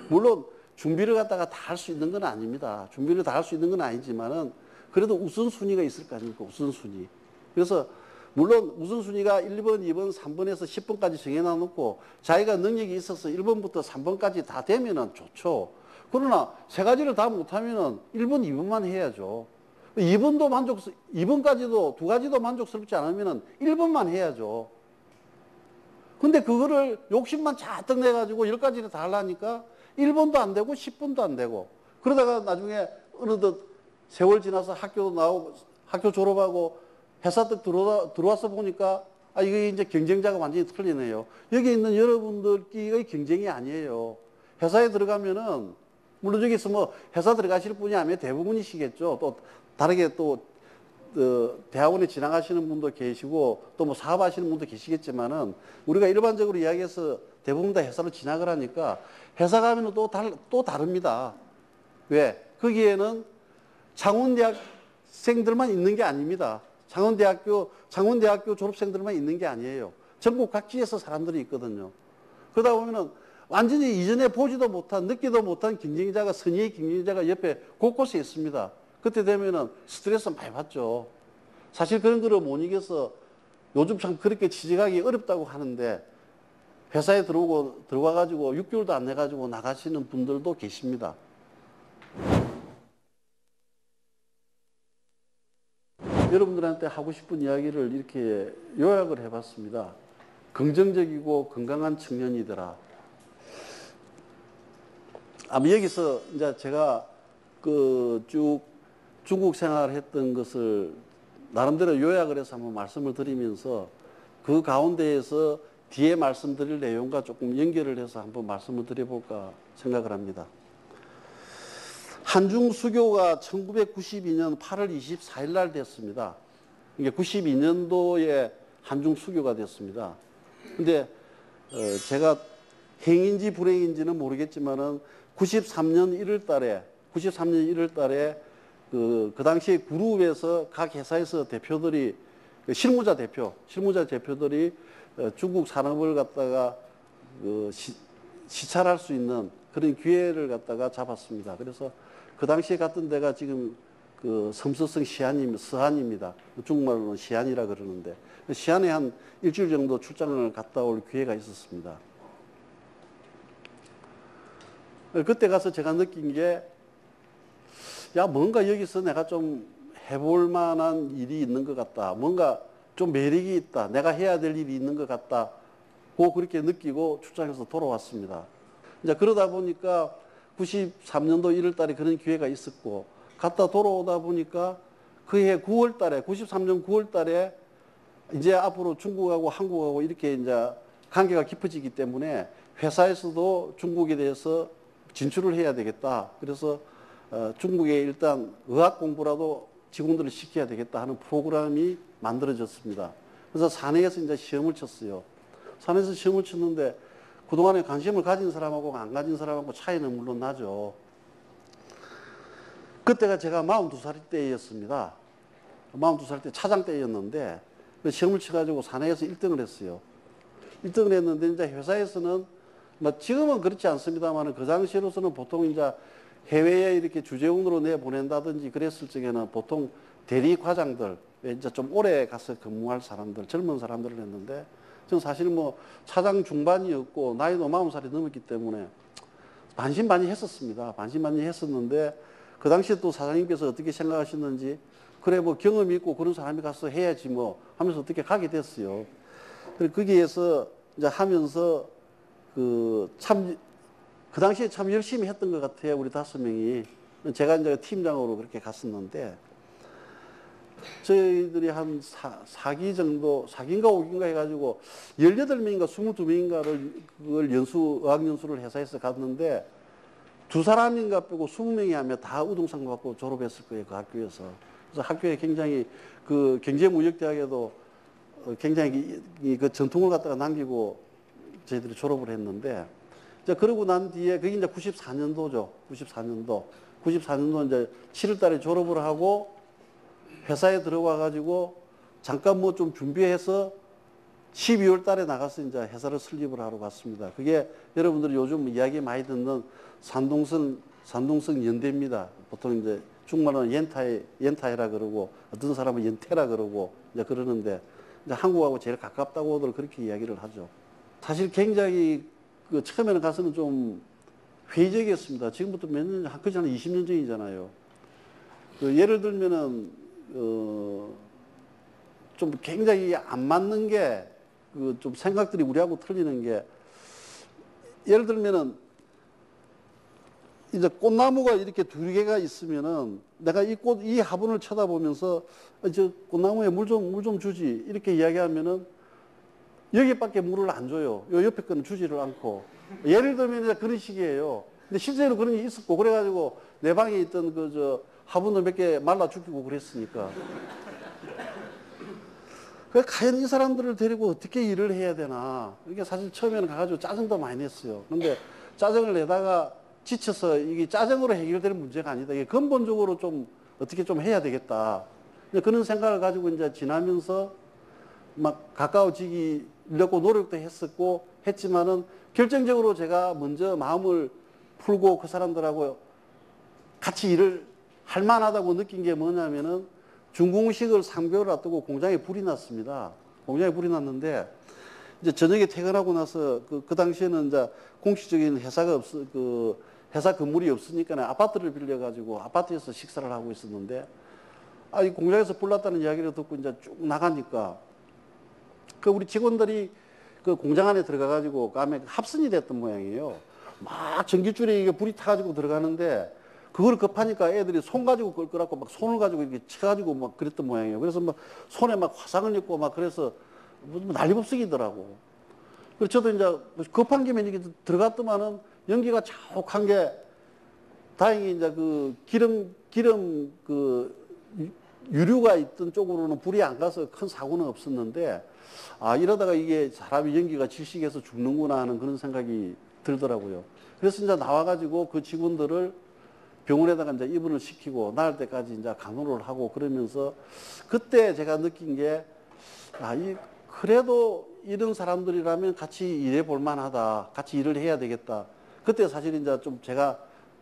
물론 준비를 갖다가 다 할 수 있는 건 아닙니다. 준비를 다 할 수 있는 건 아니지만은 그래도 우선순위가 있을 거 아닙니까? 우선순위. 그래서 물론 우선순위가 1번, 2번, 3번에서 10번까지 정해놔 놓고 자기가 능력이 있어서 1번부터 3번까지 다 되면은 좋죠. 그러나 세 가지를 다 못하면은 1번, 2번만 해야죠. 2번까지도 두 가지도 만족스럽지 않으면은 1번만 해야죠. 근데 그거를 욕심만 잔뜩 내가지고 10가지를 다 하려니까 1번도 안 되고 10번도 안 되고 그러다가 나중에 어느덧 세월 지나서 학교도 나오고 학교 졸업하고 회사 딱 들어와서 보니까 이게 이제 경쟁자가 완전히 틀리네요. 여기 있는 여러분들끼리의 경쟁이 아니에요. 회사에 들어가면은 물론 여기서 뭐 회사 들어가실 분이 아니면 대부분이시겠죠. 또 다르게 또 대학원에 지나가시는 분도 계시고 또 뭐 사업하시는 분도 계시겠지만은 우리가 일반적으로 이야기해서 대부분 다 회사로 진학을 하니까 회사 가면은 또 다릅니다. 왜? 거기에는 창원대학생들만 있는 게 아닙니다. 창원대학교 졸업생들만 있는 게 아니에요. 전국 각지에서 사람들이 있거든요. 그러다 보면은 완전히 이전에 보지도 못한, 느끼도 못한 경쟁자가, 선의의 경쟁자가 옆에 곳곳에 있습니다. 그때 되면은 스트레스 많이 받죠. 사실 그런 거를 못 이겨서 요즘 참 그렇게 취직하기 어렵다고 하는데 회사에 들어와가지고 6개월도 안 돼가지고 나가시는 분들도 계십니다. 여러분들한테 하고 싶은 이야기를 이렇게 요약을 해봤습니다. 긍정적이고 건강한 청년이더라. 아마 여기서 이제 제가 쭉 중국 생활을 했던 것을 나름대로 요약을 해서 한번 말씀을 드리면서 그 가운데에서 뒤에 말씀드릴 내용과 조금 연결을 해서 한번 말씀을 드려볼까 생각을 합니다. 한중 수교가 1992년 8월 24일 날 됐습니다. 이게 92년도에 한중 수교가 됐습니다. 근데 제가 행인지 불행인지는 모르겠지만은 93년 1월 달에 그 당시에 그룹에서 각 회사에서 대표들이 실무자 대표들이 중국 산업을 갖다가 시찰할 수 있는 그런 기회를 갖다가 잡았습니다. 그래서 그 당시에 갔던 데가 지금 그 섬서성 서한입니다. 중국말로는 시안이라 그러는데 시안에 한 일주일 정도 출장을 갔다 올 기회가 있었습니다. 그때 가서 제가 느낀 게 뭔가 여기서 내가 좀 해볼 만한 일이 있는 것 같다. 뭔가 좀 매력이 있다. 내가 해야 될 일이 있는 것 같다. 그렇게 느끼고 출장해서 돌아왔습니다. 이제 그러다 보니까 93년도 1월 달에 그런 기회가 있었고 갔다 돌아오다 보니까 그해 9월 달에 93년 9월 달에 이제 앞으로 중국하고 한국하고 이렇게 이제 관계가 깊어지기 때문에 회사에서도 중국에 대해서 진출을 해야 되겠다. 그래서 중국에 일단 의학 공부라도 직원들을 시켜야 되겠다 하는 프로그램이 만들어졌습니다. 그래서 사내에서 이제 시험을 쳤어요. 사내에서 시험을 쳤는데 그동안에 관심을 가진 사람하고 안 가진 사람하고 차이는 물론 나죠. 그때가 제가 42살 때였습니다. 42살 때 차장 때였는데 시험을 쳐가지고 사내에서 1등을 했어요. 1등을 했는데 이제 회사에서는 지금은 그렇지 않습니다만 그 당시로서는 보통 이제 해외에 이렇게 주재원으로 내보낸다든지 그랬을 적에는 보통 대리 과장들, 이제 좀 오래 가서 근무할 사람들, 젊은 사람들을 했는데 저는 사실 차장 중반이었고 나이도 40살이 넘었기 때문에 반신반의했었습니다. 반신반의했었는데 그 당시에 또 사장님께서 어떻게 생각하셨는지 그래 경험이 있고 그런 사람이 가서 해야지 하면서 어떻게 가게 됐어요. 그래서 거기에서 이제 하면서 그 당시에 참 열심히 했던 것 같아요. 우리 5명이. 제가 이제 팀장으로 그렇게 갔었는데 저희들이 한 4기 정도, 4기인가 5기인가 해가지고 18명인가 22명인가를 그걸 어학연수를 회사에서 갔는데 두 사람인가 빼고 20명이 하면 다 우등상 받고 졸업했을 거예요, 그 학교에서. 그래서 학교에 굉장히 그 경제무역대학에도 굉장히 그 전통을 갖다가 남기고 저희들이 졸업을 했는데, 이제 그러고 난 뒤에 그게 이제 94년도죠. 94년도 이제 7월 달에 졸업을 하고 회사에 들어와 가지고 잠깐 뭐 좀 준비해서 12월 달에 나가서 이제 회사를 설립을 하러 갔습니다. 그게 여러분들이 요즘 이야기 많이 듣는 산동성 연대입니다. 보통 이제 중국말로는 연타이라 그러고 어떤 사람은 연태라 그러고 이제 그러는데 이제 한국하고 제일 가깝다고들 그렇게 이야기를 하죠. 사실 굉장히 그 처음에는 가서는 좀 회의적이었습니다. 지금부터 몇 년, 그지 한 20년 전이잖아요. 그 예를 들면은 좀 굉장히 안 맞는 게 그 좀 생각들이 우리하고 틀리는 게, 예를 들면은 이제 꽃나무가 이렇게 두 개가 있으면은 내가 이 화분을 쳐다보면서 저 꽃나무에 물 좀 주지 이렇게 이야기하면은 여기밖에 물을 안 줘요. 요 옆에 거는 주지를 않고. 예를 들면 이제 그런 식이에요. 근데 실제로 그런 일이 있었고, 그래가지고 내 방에 있던 화분을 몇 개 말라 죽이고 그랬으니까. 과연 이 사람들을 데리고 어떻게 일을 해야 되나. 이게 사실 처음에는 가가지고 짜증도 많이 냈어요. 근데 짜증을 내다가 지쳐서 이게 짜증으로 해결되는 문제가 아니다. 이게 근본적으로 좀 어떻게 좀 해야 되겠다. 그런 생각을 가지고 이제 지나면서 막 가까워지려고 노력도 했었고 했지만은 결정적으로 제가 먼저 마음을 풀고 그 사람들하고 같이 일을 할 만하다고 느낀 게 뭐냐면은 준공식을 3개월 앞두고 공장에 불이 났습니다. 공장에 불이 났는데 이제 저녁에 퇴근하고 나서 그 당시에는 이제 공식적인 회사가 회사 건물이 없으니까 아파트를 빌려가지고 아파트에서 식사를 하고 있었는데, 이 공장에서 불 났다는 이야기를 듣고 이제 쭉 나가니까 우리 직원들이 그 공장 안에 들어가가지고 감에 합선이 됐던 모양이에요. 막 전기줄에 이게 불이 타가지고 들어가는데 그걸 급하니까 애들이 손 가지고 끌끌하고 막 손을 가지고 이렇게 쳐가지고 막 그랬던 모양이에요. 그래서 막 손에 막 화상을 입고 막 그래서 난리법석이더라고. 그래서 저도 이제 급한 김에 이렇게 들어갔더만은 연기가 자욱한 게, 다행히 이제 그 기름 유류가 있던 쪽으로는 불이 안 가서 큰 사고는 없었는데, 이러다가 이게 사람이 연기가 질식해서 죽는구나 하는 그런 생각이 들더라고요. 그래서 이제 나와가지고 그 직원들을 병원에다가 이제 입원을 시키고 나을 때까지 이제 간호를 하고 그러면서 그때 제가 느낀 게, 그래도 이런 사람들이라면 같이 일해 볼 만하다. 같이 일을 해야 되겠다. 그때 사실 이제 좀 제가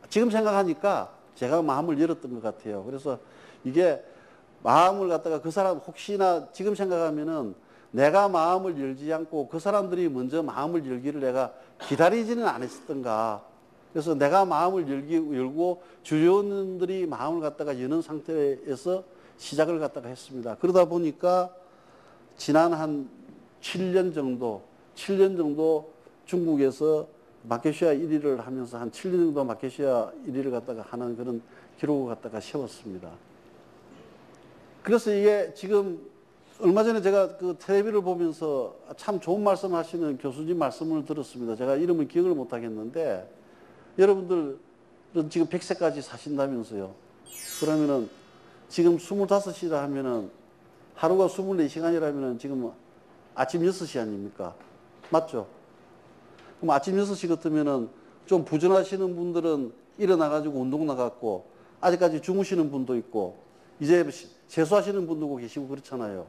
지금 생각하니까 제가 마음을 열었던 것 같아요. 그래서 이게 마음을 갖다가 그 사람 혹시나 지금 생각하면은 내가 마음을 열지 않고 그 사람들이 먼저 마음을 열기를 내가 기다리지는 않았었던가. 그래서 내가 마음을 열고 주요원들이 마음을 갖다가 여는 상태에서 시작을 갖다가 했습니다. 그러다 보니까 지난 한 7년 정도 중국에서 마케시아 1위를 하면서 한 7년 정도 마케시아 1위를 갖다가 하는 그런 기록을 갖다가 세웠습니다. 그래서 이게 지금 얼마 전에 제가 그 텔레비를 보면서 참 좋은 말씀 하시는 교수님 말씀을 들었습니다. 제가 이름을 기억을 못 하겠는데, 여러분들은 지금 100세까지 사신다면서요. 그러면은 지금 25이라 하면은 하루가 24시간이라면은 지금 아침 6시 아닙니까? 맞죠? 그럼 아침 6시 같으면은 좀 부전하시는 분들은 일어나가지고 운동 나갔고, 아직까지 주무시는 분도 있고, 이제 세수하시는 분도 계시고 그렇잖아요.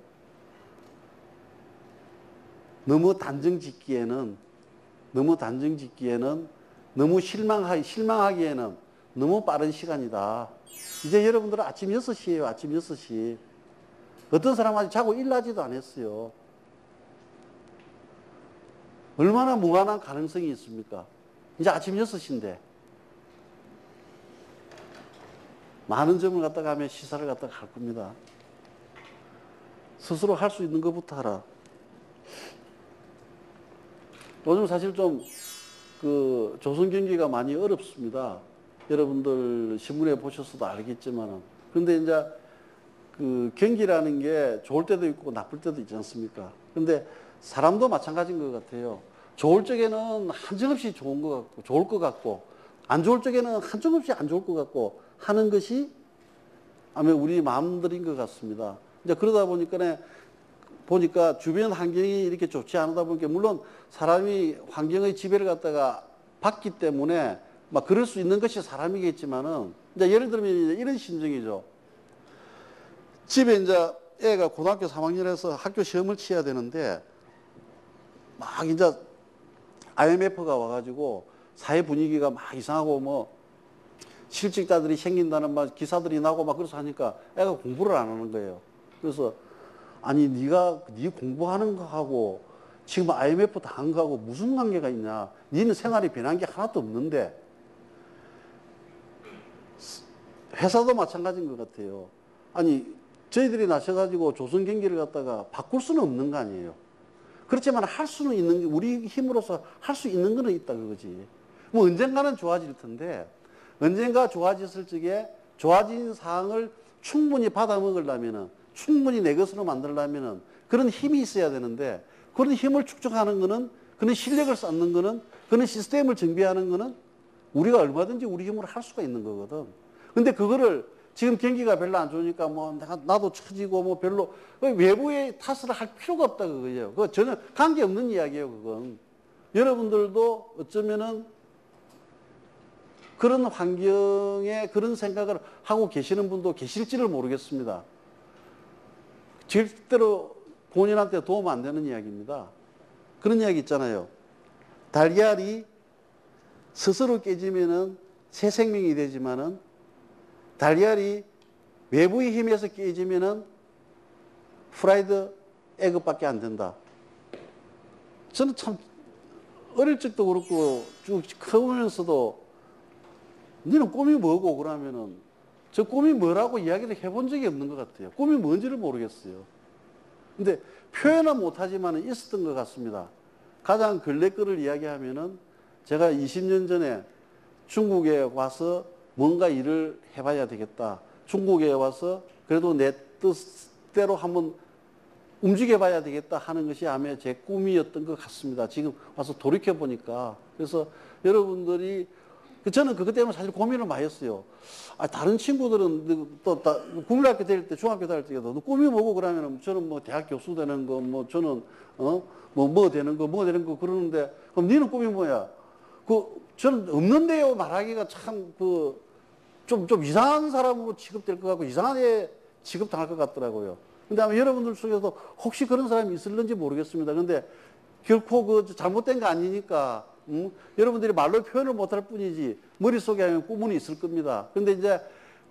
너무 단정 짓기에는 너무 실망하기에는 너무 빠른 시간이다. 이제 여러분들은 아침 6시예요. 아침 6시. 어떤 사람은 아직 자고 일하지도 않았어요. 얼마나 무한한 가능성이 있습니까? 이제 아침 6시인데. 많은 점을 갖다가 하면 시사를 갖다가 할 겁니다. 스스로 할 수 있는 것부터 하라. 요즘 사실 좀 조선 경기가 많이 어렵습니다. 여러분들 신문에 보셨어도 알겠지만은. 그런데 이제 그 경기라는 게 좋을 때도 있고 나쁠 때도 있지 않습니까? 근데 사람도 마찬가지인 것 같아요. 좋을 적에는 한정없이 좋은 것 같고, 좋을 것 같고, 안 좋을 적에는 한정없이 안 좋을 것 같고 하는 것이 아마 우리 마음들인 것 같습니다. 이제 그러다 보니까 주변 환경이 이렇게 좋지 않다 보니까 물론 사람이 환경의 지배를 갖다가 받기 때문에 막 그럴 수 있는 것이 사람이겠지만은 이제 예를 들면 이제 이런 심정이죠. 집에 이제 애가 고등학교 3학년에서 학교 시험을 치어야 되는데 막 이제 IMF가 와가지고 사회 분위기가 막 이상하고 뭐 실직자들이 생긴다는 막 기사들이 나고 막 그래서 하니까 애가 공부를 안 하는 거예요. 그래서 아니 네 공부하는 거하고 지금 IMF 당한 거하고 무슨 관계가 있냐? 니는 생활이 변한 게 하나도 없는데. 회사도 마찬가지인 것 같아요. 아니 저희들이 나서가지고 조선 경기를 갖다가 바꿀 수는 없는 거 아니에요. 그렇지만 할 수는 있는 게 우리 힘으로서 할 수 있는 거는 있다 그거지. 뭐 언젠가는 좋아질 텐데 언젠가 좋아졌을 적에 좋아진 사항을 충분히 받아 먹으려면은 충분히 내 것으로 만들려면은 그런 힘이 있어야 되는데 그런 힘을 축적하는 거는 그런 실력을 쌓는 거는 그런 시스템을 정비하는 거는 우리가 얼마든지 우리 힘으로 할 수가 있는 거거든. 근데 그거를 지금 경기가 별로 안 좋으니까 뭐 나도 처지고 뭐 별로 외부의 탓을 할 필요가 없다 그거예요. 그거 전혀 관계없는 이야기예요, 그건. 여러분들도 어쩌면은 그런 환경에 그런 생각을 하고 계시는 분도 계실지를 모르겠습니다. 절대로 본인한테 도움 안 되는 이야기입니다. 그런 이야기 있잖아요. 달걀이 스스로 깨지면은 새 생명이 되지만은 달걀이 외부의 힘에서 깨지면은 프라이드 에그밖에 안 된다. 저는 참 어릴 적도 그렇고 쭉 커오면서도 너는 꿈이 뭐고 그러면은 저 꿈이 뭐라고 이야기를 해본 적이 없는 것 같아요. 꿈이 뭔지를 모르겠어요. 근데 표현은 못하지만 있었던 것 같습니다. 가장 근래 거를 이야기하면은 제가 20년 전에 중국에 와서 뭔가 일을 해봐야 되겠다. 중국에 와서 그래도 내 뜻대로 한번 움직여봐야 되겠다 하는 것이 아마 제 꿈이었던 것 같습니다. 지금 와서 돌이켜보니까. 그래서 여러분들이 저는 그것 때문에 사실 고민을 많이 했어요. 다른 친구들은 또 국민학교 다닐 때, 중학교 다닐 때도 꿈이 뭐고 그러면 저는 뭐 대학 교수 되는 거, 뭐 저는 뭐 되는 거 그러는데 그럼 너는 꿈이 뭐야? 저는 없는데요 말하기가 참 좀 이상한 사람으로 취급될 것 같고 이상한 애 취급당할 것 같더라고요. 근데 아마 여러분들 속에서도 혹시 그런 사람이 있을는지 모르겠습니다. 근데 결코 잘못된 거 아니니까 여러분들이 말로 표현을 못할 뿐이지 머릿속에 꿈은 있을 겁니다. 근데 이제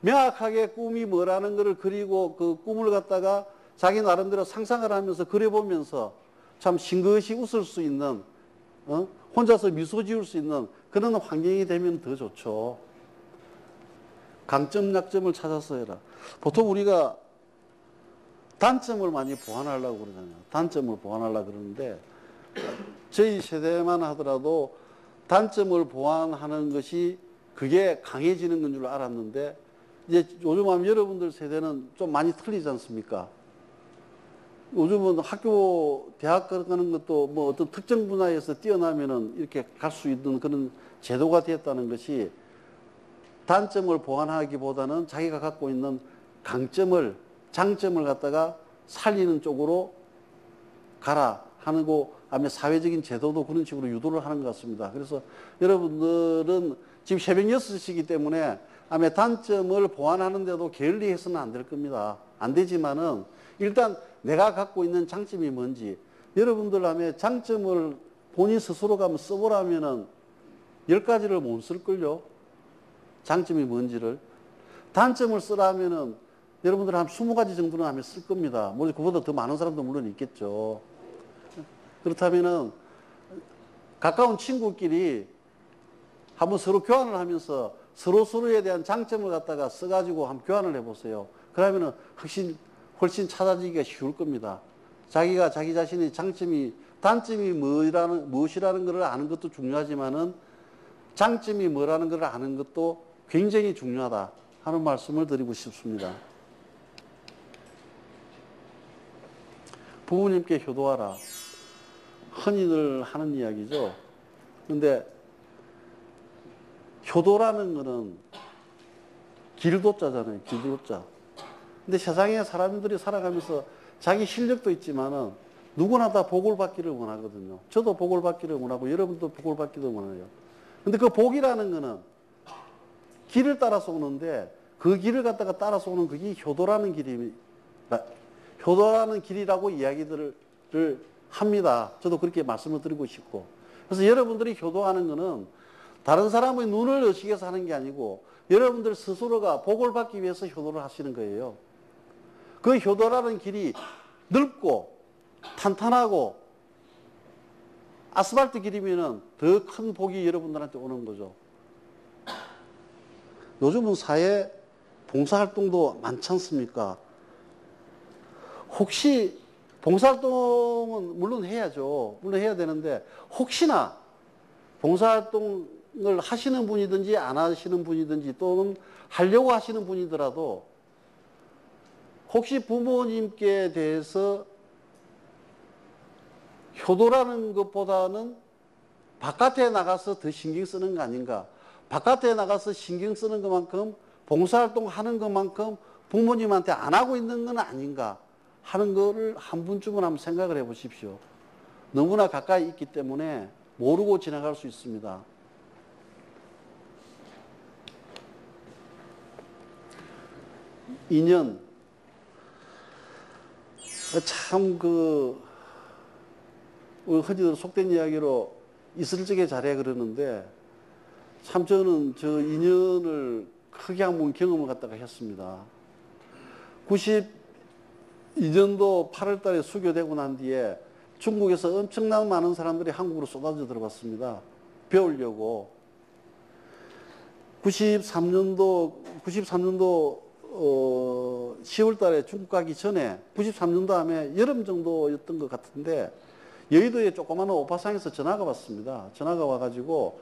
명확하게 꿈이 뭐라는 거를 그리고 그 꿈을 갖다가 자기 나름대로 상상을 하면서 그려보면서 참 싱긋이 웃을 수 있는 혼자서 미소 지을 수 있는 그런 환경이 되면 더 좋죠. 강점 약점을 찾아서 해라. 보통 우리가 단점을 많이 보완하려고 그러잖아요. 단점을 보완하려고 그러는데 저희 세대만 하더라도 단점을 보완하는 것이 그게 강해지는 건 줄 알았는데 이제 요즘 하면 여러분들 세대는 좀 많이 틀리지 않습니까? 요즘은 학교, 대학 가는 것도 뭐 어떤 특정 분야에서 뛰어나면은 이렇게 갈 수 있는 그런 제도가 되었다는 것이 단점을 보완하기보다는 자기가 갖고 있는 강점을, 장점을 갖다가 살리는 쪽으로 가라 하는 거 아마 사회적인 제도도 그런 식으로 유도를 하는 것 같습니다. 그래서 여러분들은 지금 새벽 6시이기 때문에 아마 단점을 보완하는데도 게을리해서는 안 될 겁니다. 안 되지만은 일단 내가 갖고 있는 장점이 뭔지 여러분들 아마 장점을 본인 스스로가 한번 써보라면은 10가지를 못 쓸걸요. 장점이 뭔지를. 단점을 쓰라면은 여러분들 한 20가지 정도는 하면 쓸 겁니다. 뭐 그보다 더 많은 사람도 물론 있겠죠. 그렇다면은 가까운 친구끼리 한번 서로 교환을 하면서 서로에 대한 장점을 갖다가 써가지고 한번 교환을 해보세요. 그러면은 훨씬 찾아지기가 쉬울 겁니다. 자기가 자기 자신의 단점이 무엇이라는 것을 아는 것도 중요하지만은 장점이 뭐라는 것을 아는 것도 굉장히 중요하다 하는 말씀을 드리고 싶습니다. 부모님께 효도하라. 흔히들 하는 이야기죠. 근데 효도라는 거는 길도자잖아요. 길도자. 근데 세상에 사람들이 살아가면서 자기 실력도 있지만은 누구나 다 복을 받기를 원하거든요. 저도 복을 받기를 원하고 여러분도 복을 받기를 원해요. 근데 그 복이라는 거는 길을 따라서 오는데 그 길을 갖다가 따라서 오는 그게 효도라는 길이라고 이야기들을 합니다. 저도 그렇게 말씀을 드리고 싶고. 그래서 여러분들이 효도하는 거는 다른 사람의 눈을 의식해서 하는 게 아니고 여러분들 스스로가 복을 받기 위해서 효도를 하시는 거예요. 그 효도라는 길이 넓고 탄탄하고 아스팔트 길이면은 더 큰 복이 여러분들한테 오는 거죠. 요즘은 사회 봉사활동도 많지 않습니까? 혹시 봉사활동은 물론 해야죠. 물론 해야 되는데 혹시나 봉사활동을 하시는 분이든지 안 하시는 분이든지 또는 하려고 하시는 분이더라도 혹시 부모님께 대해서 효도라는 것보다는 바깥에 나가서 더 신경 쓰는 거 아닌가. 바깥에 나가서 신경 쓰는 것만큼 봉사활동 하는 것만큼 부모님한테 안 하고 있는 건 아닌가 하는 거를 한 분쯤은 한번 생각을 해 보십시오. 너무나 가까이 있기 때문에 모르고 지나갈 수 있습니다. 인연. 참 흔히들 속된 이야기로 있을 적에 잘해 그러는데 참 저는 저 인연을 크게 한번 경험을 갖다가 했습니다. 92년도 8월 달에 수교되고 난 뒤에 중국에서 엄청난 많은 사람들이 한국으로 쏟아져 들어왔습니다. 배우려고. 93년도 10월 달에 중국 가기 전에 93년도 함에 여름 정도였던 것 같은데 여의도에 조그마한 오파상에서 전화가 왔습니다. 전화가 와가지고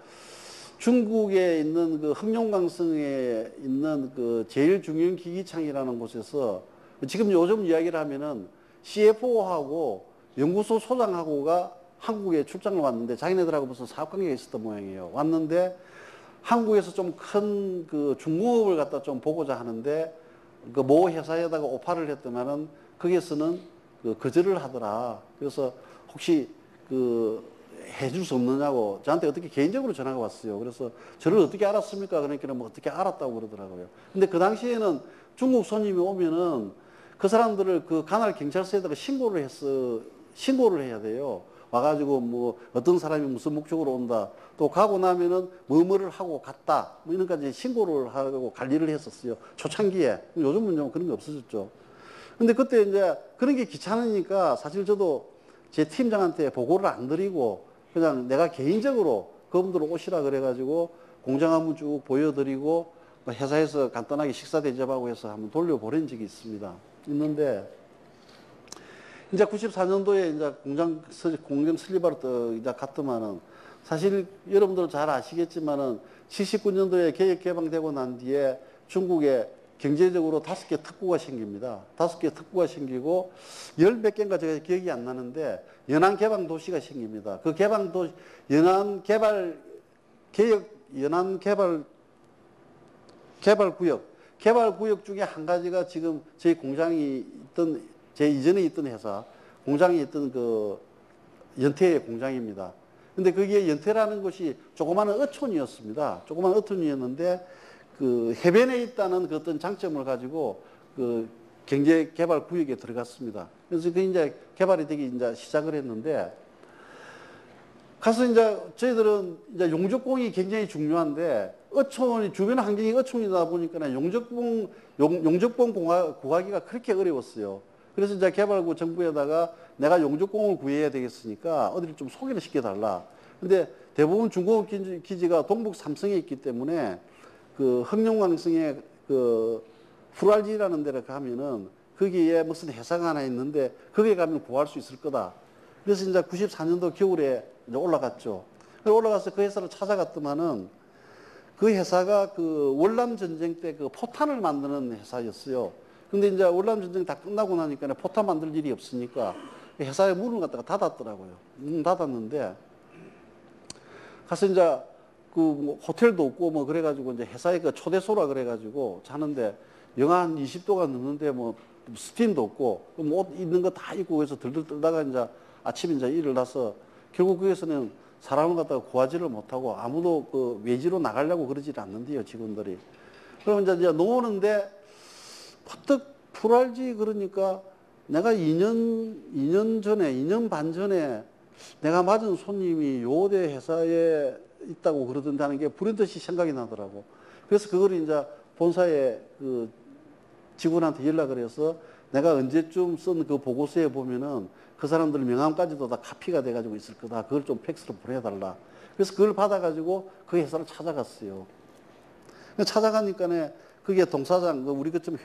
중국에 있는 그 흑룡강성에 있는 그 제일 중요한 기기창이라는 곳에서 지금 요즘 이야기를 하면은 CFO하고 연구소 소장하고가 한국에 출장을 왔는데 자기네들하고 무슨 사업관계가 있었던 모양이에요. 왔는데 한국에서 좀 큰 그 중공업을 갖다 좀 보고자 하는데 그 모 회사에다가 오파를 했더만은 거기에서는 거절을 하더라. 그래서 혹시 해줄 수 없느냐고 저한테 어떻게 개인적으로 전화가 왔어요. 그래서 저를 어떻게 알았습니까? 그러니까 뭐 어떻게 알았다고 그러더라고요. 근데 그 당시에는 중국 손님이 오면은 그 사람들을 그 관할 경찰서에다가 신고를 해야 돼요. 와가지고 뭐 어떤 사람이 무슨 목적으로 온다. 또 가고 나면은 뭐뭐를 하고 갔다. 뭐 이런 까지 신고를 하고 관리를 했었어요. 초창기에. 요즘은 좀 그런 게 없어졌죠. 근데 그때 이제 그런 게 귀찮으니까 사실 저도 제 팀장한테 보고를 안 드리고 그냥 내가 개인적으로 그분들 오시라 그래가지고 공장 한번 쭉 보여드리고 회사에서 간단하게 식사 대접하고 해서 한번 돌려보낸 적이 있는데 이제 94년도에 이제 공장 설립하러 또 이제 갔더만은 사실 여러분들 잘 아시겠지만은 79년도에 개혁 개방되고 난 뒤에 중국에 경제적으로 5개 특구가 생깁니다. 5개 특구가 생기고 10몇 개인가 제가 기억이 안 나는데 연안 개방 도시가 생깁니다. 그 연안 개발 구역 중에 한 가지가 지금 저희 공장이 있던 제 이전에 있던 회사 공장이 있던 그 연태의 공장입니다. 근데 그게 연태라는 곳이 조그마한 어촌이었습니다. 조그마한 어촌이었는데 그 해변에 있다는 그 어떤 장점을 가지고 그 경제 개발 구역에 들어갔습니다. 그래서 그 이제 개발이 되기 이제 시작을 했는데 가서 이제 저희들은 이제 용접공이 굉장히 중요한데 어촌이 주변 환경이 어촌이다 보니까 용접공 구하기가 그렇게 어려웠어요. 그래서 이제 개발구 정부에다가 내가 용접공을 구해야 되겠으니까 어디를 좀 소개를 시켜달라. 근데 대부분 중공업 기지가 동북 삼성에 있기 때문에 그 흑룡강성에 그 후랄지라는 데를 가면은 거기에 무슨 회사가 하나 있는데 거기에 가면 구할 수 있을 거다. 그래서 이제 94년도 겨울에 이제 올라갔죠. 올라가서 그 회사를 찾아갔더만은 그 회사가 그 월남 전쟁 때 그 포탄을 만드는 회사였어요. 근데 이제 월남 전쟁 다 끝나고 나니까 포탄 만들 일이 없으니까 회사의 문을 갖다가 닫았더라고요. 문 닫았는데 가서 이제 뭐 호텔도 없고 뭐 그래가지고 이제 회사에 그 초대소라 그래가지고 자는데 영하 한 20도가 넘는데 뭐 스팀도 없고 뭐 옷 있는 거 다 입고 그래서 들들 떨다가 이제 아침에 이제 일어나서 결국 거기서는 사람을 갖다가 구하지를 못하고 아무도 그 외지로 나가려고 그러질 않는데요, 직원들이. 그럼 이제 나오는데 퍼뜩 풀알지 그러니까 내가 2년 반 전에 내가 맞은 손님이 요대 회사에 있다고 그러던데 하는 게 불현듯이 생각이 나더라고. 그래서 그걸 이제 본사에 그 직원한테 연락을 해서 내가 언제쯤 쓴 그 보고서에 보면은 그 사람들 명함까지도 다 카피가 돼가지고 있을 거다. 그걸 좀 팩스로 보내달라. 그래서 그걸 받아가지고 그 회사를 찾아갔어요. 찾아가니까 그게 동사장, 우리 그쯤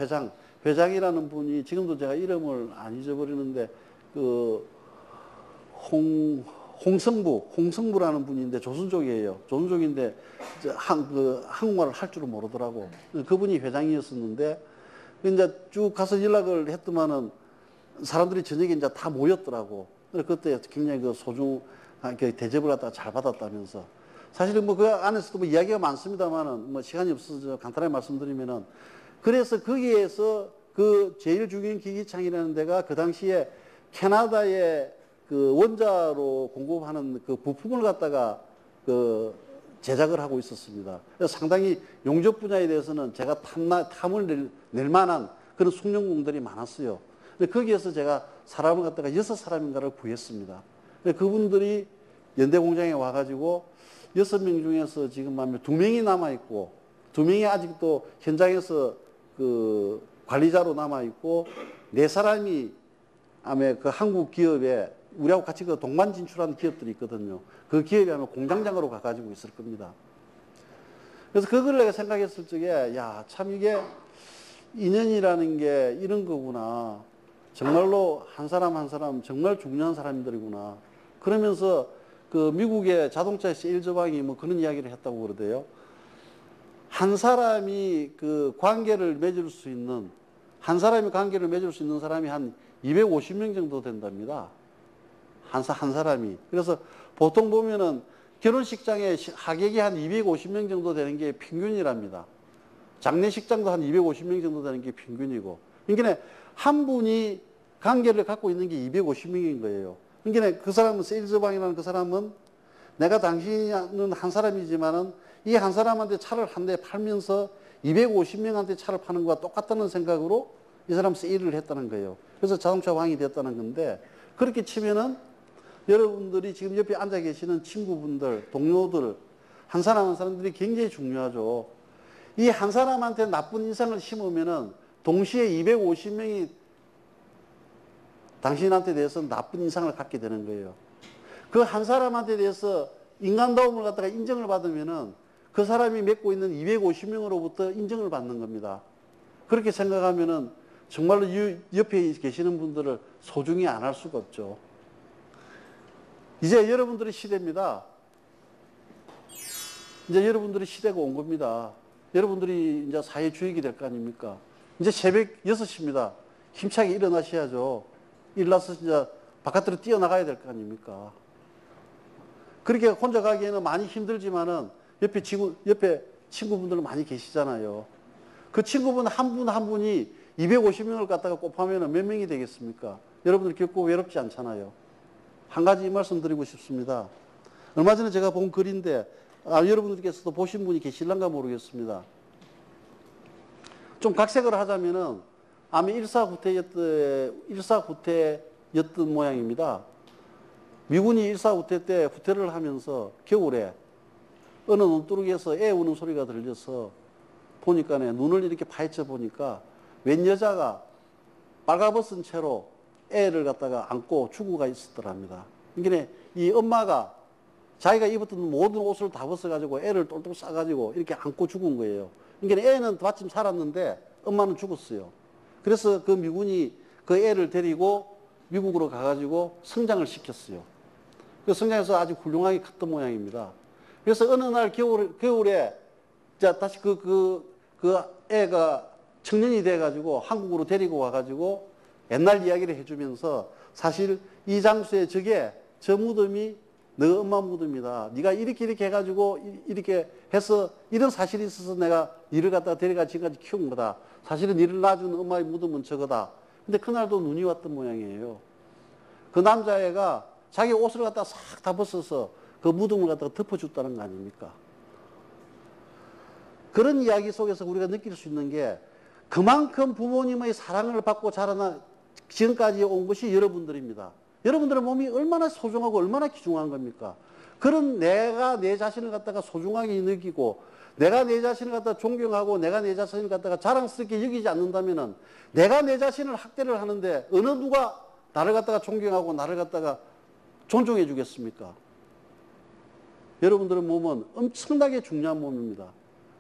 회장이라는 분이 지금도 제가 이름을 안 잊어버리는데 그 홍성부라는 분인데 조선족이에요. 조선족인데 한국말을 할 줄은 모르더라고. 그분이 회장이었었는데 이제 쭉 가서 연락을 했더만은 사람들이 저녁에 이제 다 모였더라고. 그때 굉장히 그 대접을 갖다가 잘 받았다면서. 사실은 뭐 그 안에서도 뭐 이야기가 많습니다만은 뭐 시간이 없어서 간단하게 말씀드리면은 그래서 거기에서 그 제일 중요한 기기창이라는 데가 그 당시에 캐나다의 그 원자로 공급하는 그 부품을 갖다가 그 제작을 하고 있었습니다. 그래서 상당히 용접 분야에 대해서는 제가 탐을 낼 만한 그런 숙련공들이 많았어요. 근데 거기에서 제가 사람을 갖다가 6사람인가를 구했습니다. 그분들이 연대공장에 와가지고 6명 중에서 지금 하면 2명이 남아있고 2명이 아직도 현장에서 그 관리자로 남아있고 4사람이 아마 그 한국 기업에 우리하고 같이 그 동반 진출하는 기업들이 있거든요. 그 기업에 아마 공장장으로 가가지고 있을 겁니다. 그래서 그걸 내가 생각했을 적에 야, 참 이게 인연이라는 게 이런 거구나. 정말로 한 사람 한 사람 정말 중요한 사람들이구나. 그러면서 그 미국의 자동차 세일 저방이 뭐 그런 이야기를 했다고 그러대요. 한 사람이 그 관계를 맺을 수 있는 사람이 한 250명 정도 된답니다. 한 사람이. 그래서 보통 보면은 결혼식장에 하객이 한 250명 정도 되는 게 평균이랍니다. 장례식장도 한 250명 정도 되는 게 평균이고. 그러니까 한 분이 관계를 갖고 있는 게 250명인 거예요. 그러니까 그 사람은 세일즈방이라는 그 사람은 내가 당신은 한 사람이지만은 이 한 사람한테 차를 한 대 팔면서 250명한테 차를 파는 거와 똑같다는 생각으로 이 사람 세일을 했다는 거예요. 그래서 자동차 왕이 됐다는 건데 그렇게 치면은 여러분들이 지금 옆에 앉아 계시는 친구분들, 동료들 한 사람 한 사람들이 굉장히 중요하죠. 이 한 사람한테 나쁜 인상을 심으면은 동시에 250명이 당신한테 대해서 나쁜 인상을 갖게 되는 거예요. 그 한 사람한테 대해서 인간다움을 갖다가 인정을 받으면은 그 사람이 맺고 있는 250명으로부터 인정을 받는 겁니다. 그렇게 생각하면은 정말로 옆에 계시는 분들을 소중히 안 할 수가 없죠. 이제 여러분들의 시대입니다. 이제 여러분들의 시대가 온 겁니다. 여러분들이 이제 사회 주역이 될 거 아닙니까? 이제 새벽 6시입니다. 힘차게 일어나셔야죠. 일어나서 이제 바깥으로 뛰어나가야 될 거 아닙니까? 그렇게 혼자 가기에는 많이 힘들지만은 옆에 친구분들 많이 계시잖아요. 그 친구분 한 분 한 분이 250명을 갖다가 곱하면 몇 명이 되겠습니까? 여러분들 결코 외롭지 않잖아요. 한 가지 이 말씀 드리고 싶습니다. 얼마 전에 제가 본 글인데 여러분들께서도 보신 분이 계실란가 모르겠습니다. 좀 각색을 하자면은 아마 일사후퇴였던 모양입니다. 미군이 일사후퇴 때 후퇴를 하면서 겨울에 어느 논두룩에서 애 우는 소리가 들려서 보니까 눈을 이렇게 파헤쳐 보니까 웬 여자가 빨가벗은 채로 애를 갖다가 안고 죽어가 있었더랍니다. 그러니까 이 엄마가 자기가 입었던 모든 옷을 다 벗어가지고 애를 똘똘 싸가지고 이렇게 안고 죽은 거예요. 그러니까 애는 마침 살았는데 엄마는 죽었어요. 그래서 그 미군이 그 애를 데리고 미국으로 가가지고 성장을 시켰어요. 그 성장해서 아주 훌륭하게 컸던 모양입니다. 그래서 어느 날 겨울에 다시 그 애가 청년이 돼가지고 한국으로 데리고 와가지고 옛날 이야기를 해주면서 사실 이 장소에 저 무덤이 너 엄마 무덤이다. 네가 이렇게 해가지고 이렇게 해서 이런 사실이 있어서 내가 이를 갖다가 데려가 지금까지 키운 거다. 사실은 이를 낳아준 엄마의 무덤은 저거다. 근데 그날도 눈이 왔던 모양이에요. 그 남자애가 자기 옷을 갖다가 싹 다 벗어서 그 무덤을 갖다가 덮어줬다는 거 아닙니까? 그런 이야기 속에서 우리가 느낄 수 있는 게 그만큼 부모님의 사랑을 받고 자라나 지금까지 온 것이 여러분들입니다. 여러분들의 몸이 얼마나 소중하고 얼마나 귀중한 겁니까? 그런 내가 내 자신을 갖다가 소중하게 느끼고 내가 내 자신을 갖다가 존경하고 내가 내 자신을 갖다가 자랑스럽게 여기지 않는다면은 내가 내 자신을 학대를 하는데 어느 누가 나를 갖다가 존경하고 나를 갖다가 존중해 주겠습니까? 여러분들의 몸은 엄청나게 중요한 몸입니다.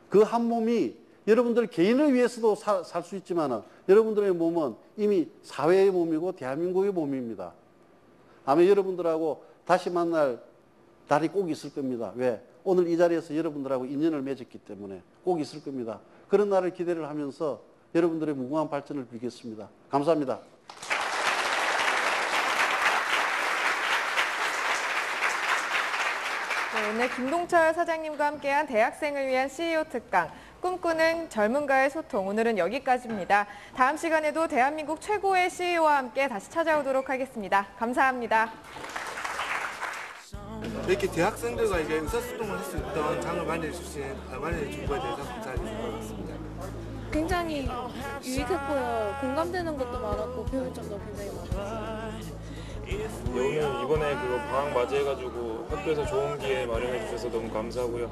그 한 몸이 여러분들 개인을 위해서도 살 수 있지만 여러분들의 몸은 이미 사회의 몸이고 대한민국의 몸입니다. 아마 여러분들하고 다시 만날 날이 꼭 있을 겁니다. 왜? 오늘 이 자리에서 여러분들하고 인연을 맺었기 때문에 꼭 있을 겁니다. 그런 날을 기대를 하면서 여러분들의 무궁한 발전을 빌겠습니다. 감사합니다.
네, 오늘 김동철 사장님과 함께한 대학생을 위한 CEO 특강 꿈꾸는 젊은가의 소통, 오늘은 여기까지입니다. 다음 시간에도 대한민국 최고의 CEO와 함께 다시 찾아오도록 하겠습니다. 감사합니다.
이렇게 대학생들과 이게 의사소통을 할 수 있던 장을 마련해준 거에 대해서 감사하게 생각했습니다.
굉장히 유익했고요. 공감되는 것도 많았고 배울 점도 굉장히 많았어요.
오늘 이번에 그 방학 맞이해가지고 학교에서 좋은 기회 마련해 주셔서 너무 감사하고요.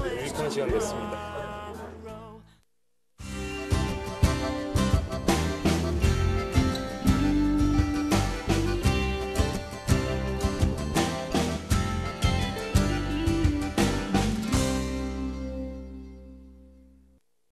유익한 시간 됐습니다.